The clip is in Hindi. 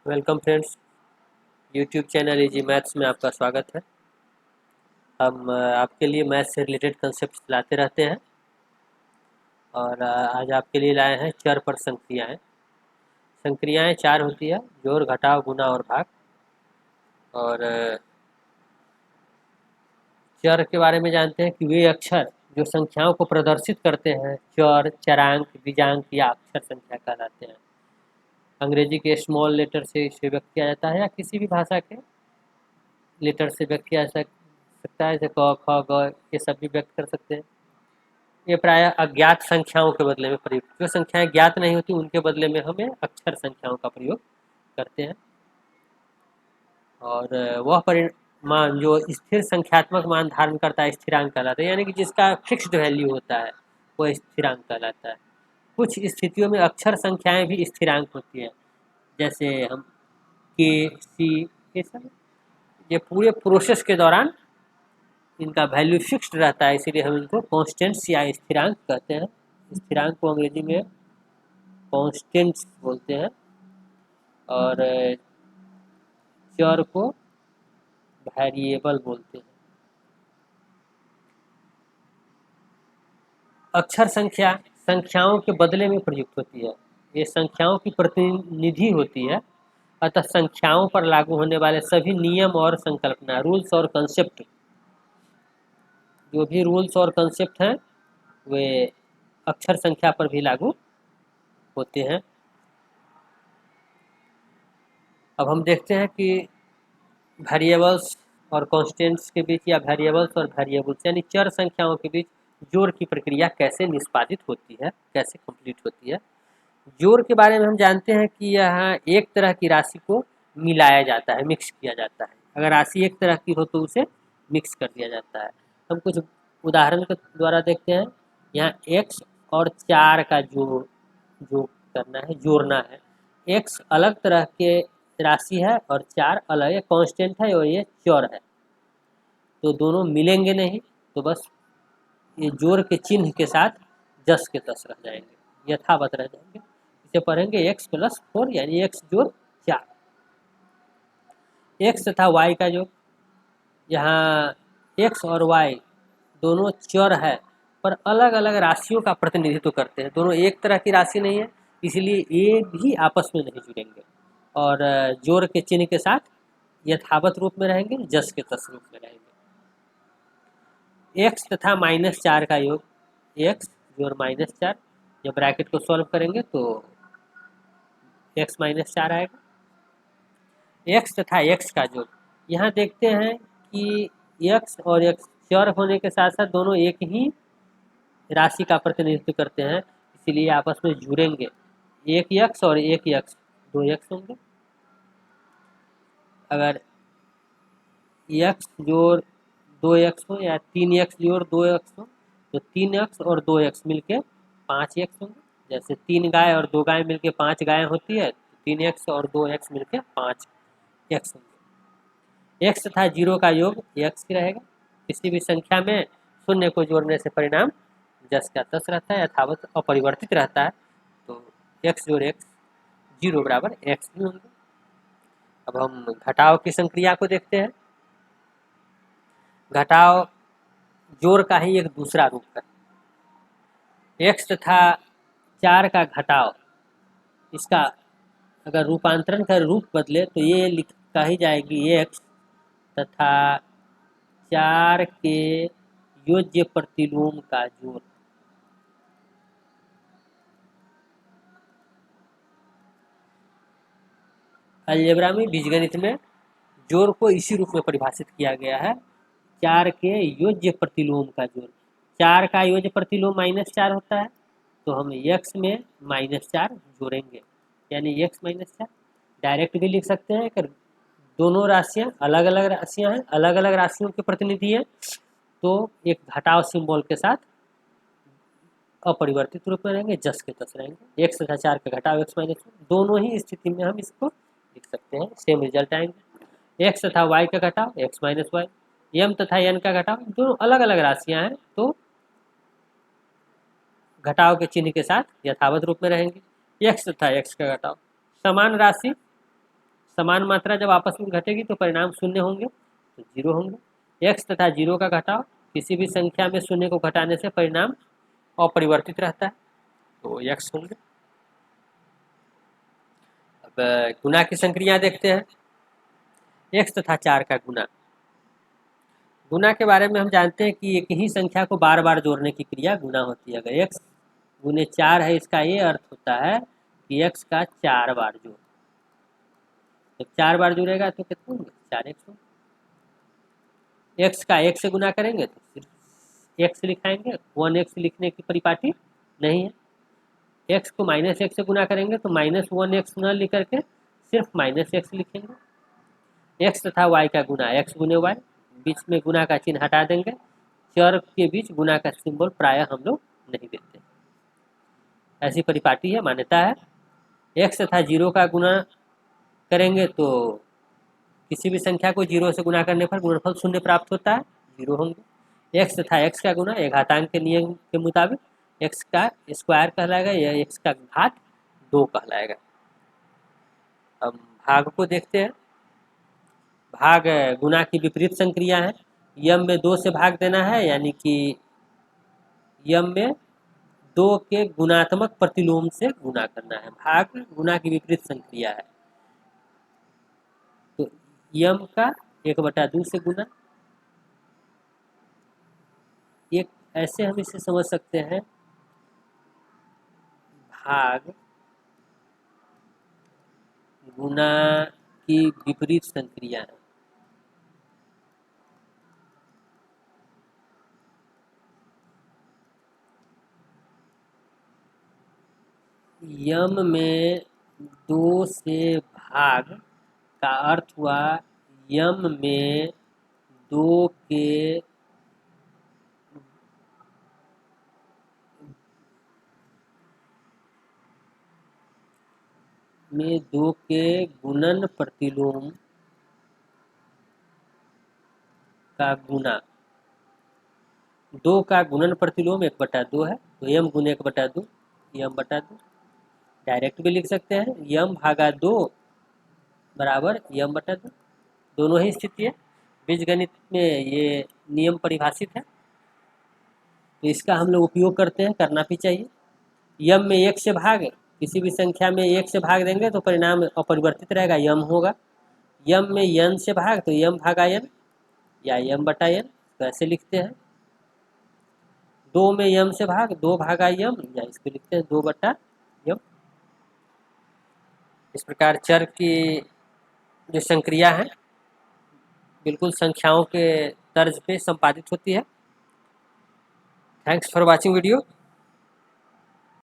Welcome friends. YouTube channel easy maths में आपका स्वागत है। हम आपके लिए मैथ्स से रिलेटेड कंसेप्ट लाते रहते हैं और आज आपके लिए लाए हैं चर पर संक्रियाएं। संक्रियाएं चार होती है: जोड़, घटाव, गुणा और भाग। और चर के बारे में जानते हैं कि वे अक्षर जो संख्याओं को प्रदर्शित करते हैं चर, चरांक, बीजांक या अक्षर संख्या कहलाते हैं। अंग्रेजी के स्मॉल लेटर से इसे व्यक्त किया जाता है या किसी भी भाषा के लेटर से व्यक्त किया जा सकता है, जैसे क, ख, ग, ये सब भी व्यक्त कर सकते हैं। ये प्रायः अज्ञात संख्याओं के बदले में प्रयुक्त, जो संख्याएं ज्ञात नहीं होती उनके बदले में हमें अक्षर संख्याओं का प्रयोग करते हैं। और वह परिमाण जो स्थिर संख्यात्मक मान धारण करता है स्थिरांक कहलाता है, यानी कि जिसका फिक्स्ड वैल्यू होता है वह स्थिरांक कहलाता है। कुछ स्थितियों में अक्षर संख्याएं भी स्थिरांक होती हैं, जैसे हम के, सी, ये सब। ये पूरे प्रोसेस के दौरान इनका वैल्यू फिक्स्ड रहता है, इसीलिए हम इनको कॉन्स्टेंट्स या स्थिरांक कहते हैं। स्थिरांक को अंग्रेजी में कॉन्स्टेंट्स बोलते हैं और चर को वेरिएबल बोलते हैं। अक्षर संख्या संख्याओं के बदले में प्रयुक्त होती है। ये संख्याओं की प्रतिनिधि होती है, अतः संख्याओं पर लागू होने वाले सभी नियम और संकल्पना, रूल्स और कंसेप्ट, जो भी रूल्स और कंसेप्ट हैं वे अक्षर संख्या पर भी लागू होते हैं। अब हम देखते हैं कि वेरिएबल्स और कांस्टेंट्स के बीच या वेरिएबल्स और वेरिएबल्स यानी चर संख्याओं के बीच जोड़ की प्रक्रिया कैसे निष्पादित होती है, कैसे कंप्लीट होती है। जोड़ के बारे में हम जानते हैं कि यहाँ एक तरह की राशि को मिलाया जाता है, मिक्स किया जाता है। अगर राशि एक तरह की हो तो उसे मिक्स कर दिया जाता है। हम कुछ उदाहरण के द्वारा देखते हैं। यहाँ एक्स और 4 का जोड़ करना है, जोड़ना है। एक्स अलग तरह के राशि है और 4 अलग, ये कांस्टेंट है और ये चर है, तो दोनों मिलेंगे नहीं, तो बस ये जोड़ के चिन्ह के साथ जस के तस रह जाएंगे, यथावत रह जाएंगे। इसे पढ़ेंगे x+4 यानी x जोड़ 4। एक्स तथा वाई का योग, यहाँ एक्स और वाई दोनों चर है पर अलग अलग राशियों का प्रतिनिधित्व करते हैं। दोनों एक तरह की राशि नहीं है, इसलिए ये भी आपस में नहीं जुड़ेंगे और जोड़ के चिन्ह के साथ यथावत रूप में रहेंगे, जस के तस रूप में रहेंगे। एक्स तथा -4 का योग, एक्स जोड़ -4, जब ब्रैकेट को सॉल्व करेंगे तो x-4 आएगा। एक्स तथा एक्स का योग, यहाँ देखते हैं कि एक्स और एक्स चर होने के साथ साथ दोनों एक ही राशि का प्रतिनिधित्व करते हैं, इसीलिए आपस में जुड़ेंगे। एक एक्स और एक एक्स, 2 एक्स होंगे। अगर एक्स जोड़ 2 एक्स हो या 3 एक्स जोड़ 2 एक्स हो तो 3 एक्स और 2 एक्स मिलके 5 एक्स होंगे। जैसे 3 गाय और 2 गाय मिलके 5 गाय होती है, तो 3 एक्स और 2 एक्स मिलके 5 एक्स होंगे। एक्स तथा 0 का योग एक्स ही रहेगा। किसी भी संख्या में शून्य को जोड़ने से परिणाम जस का तस रहता है, यथावत अपरिवर्तित रहता है, तो एक्स जोड़ एक्स 0 बराबर एक्स ही होंगे। अब हम घटाव की संक्रिया को देखते हैं। घटाव जोड़ का ही एक दूसरा रूप है। एक्स तथा 4 का घटाव, इसका अगर रूपांतरण का रूप बदले तो ये कही जाएगी एक्स तथा 4 के योज्य प्रतिलोम का जोड़। अलजेब्रा में, बीजगणित में जोड़ को इसी रूप में परिभाषित किया गया है, 4 के योज्य प्रतिलोम का जोड़। 4 का योज्य प्रतिलोम -4 होता है, तो हम x में -4 जोड़ेंगे, यानी x-4। डायरेक्ट भी लिख सकते हैं कि दोनों राशियां अलग अलग राशियां हैं, अलग अलग राशियों के प्रतिनिधि हैं, तो एक घटाव सिंबल के साथ अपरिवर्तित रूप में रहेंगे, जस के तस रहेंगे। x तथा 4 का घटाव x-1, दोनों ही स्थिति में हम इसको लिख सकते हैं, सेम रिजल्ट आएंगे। x तथा y का घटाव x-y, m तथा n का घटाव, दोनों अलग अलग राशियां हैं, तो घटाव के चिन्ह के साथ यथावत रूप में रहेंगे। x तथा x का घटाव, समान राशि समान मात्रा जब आपस में घटेगी तो परिणाम शून्य होंगे, तो 0 होंगे। x तथा 0 का घटाव, किसी भी संख्या में शून्य को घटाने से परिणाम अपरिवर्तित रहता है, तो x होंगे। अब गुणा की संक्रिया देखते हैं। x तथा 4 का गुणा। गुणा के बारे में हम जानते हैं कि एक ही संख्या को बार बार जोड़ने की क्रिया गुणा होती है। अगर x गुने 4 है, इसका ये अर्थ होता है कि x का 4 बार जोड़, जब 4 बार जुड़ेगा तो कितने होंगे, 4x होंगे। x का 1 से गुना करेंगे तो सिर्फ x लिखाएंगे, 1x लिखने की परिपाटी नहीं है। x को -1 से गुना करेंगे तो -1x न लिख करके सिर्फ -x लिखेंगे। x तथा y का गुणा, x गुने y, बीच में गुना का चिन्ह हटा देंगे। चर के बीच गुना का सिंबल प्रायः हम लोग नहीं देते, ऐसी परिपाटी है, मान्यता है। x तथा 0 का गुणा करेंगे तो किसी भी संख्या को 0 से गुणा करने पर गुणनफल शून्य प्राप्त होता है, 0 होंगे। x तथा x का गुणा एक घातांक के नियम के मुताबिक x का स्क्वायर कहलाएगा या x का घात 2 कहलाएगा। अब भाग को देखते हैं। भाग गुणा की विपरीत संक्रिया है। यम में 2 से भाग देना है, यानी कि यम में 2 के गुणात्मक प्रतिलोम से गुणा करना है। भाग गुणा की विपरीत संक्रिया है, तो यम का 1/2 से गुना। एक ऐसे हम इसे समझ सकते हैं, भाग गुणा की विपरीत संक्रिया है। यम में 2 से भाग का अर्थ हुआ यम में 2 के गुणन प्रतिलोम का गुना। 2 का गुणन प्रतिलोम 1/2 है, तो यम गुने 1/2 यम/2। डायरेक्ट भी लिख सकते हैं, यम भागा 2 बराबर यम/2। दोनों ही स्थिति है, बीजगणित में ये नियम परिभाषित है, तो इसका हम लोग उपयोग करते हैं, करना भी चाहिए। यम में 1 से भाग, किसी भी संख्या में 1 से भाग देंगे तो परिणाम अपरिवर्तित रहेगा, यम होगा। यम में n से भाग तो यम भागा n या यम/n, तो ऐसे लिखते हैं। 2 में यम से भाग 2 भागा यम, या इसको लिखते हैं 2/यम। इस प्रकार चर की जो संक्रिया है बिल्कुल संख्याओं के तर्ज पे संपादित होती है। Thanks for watching video.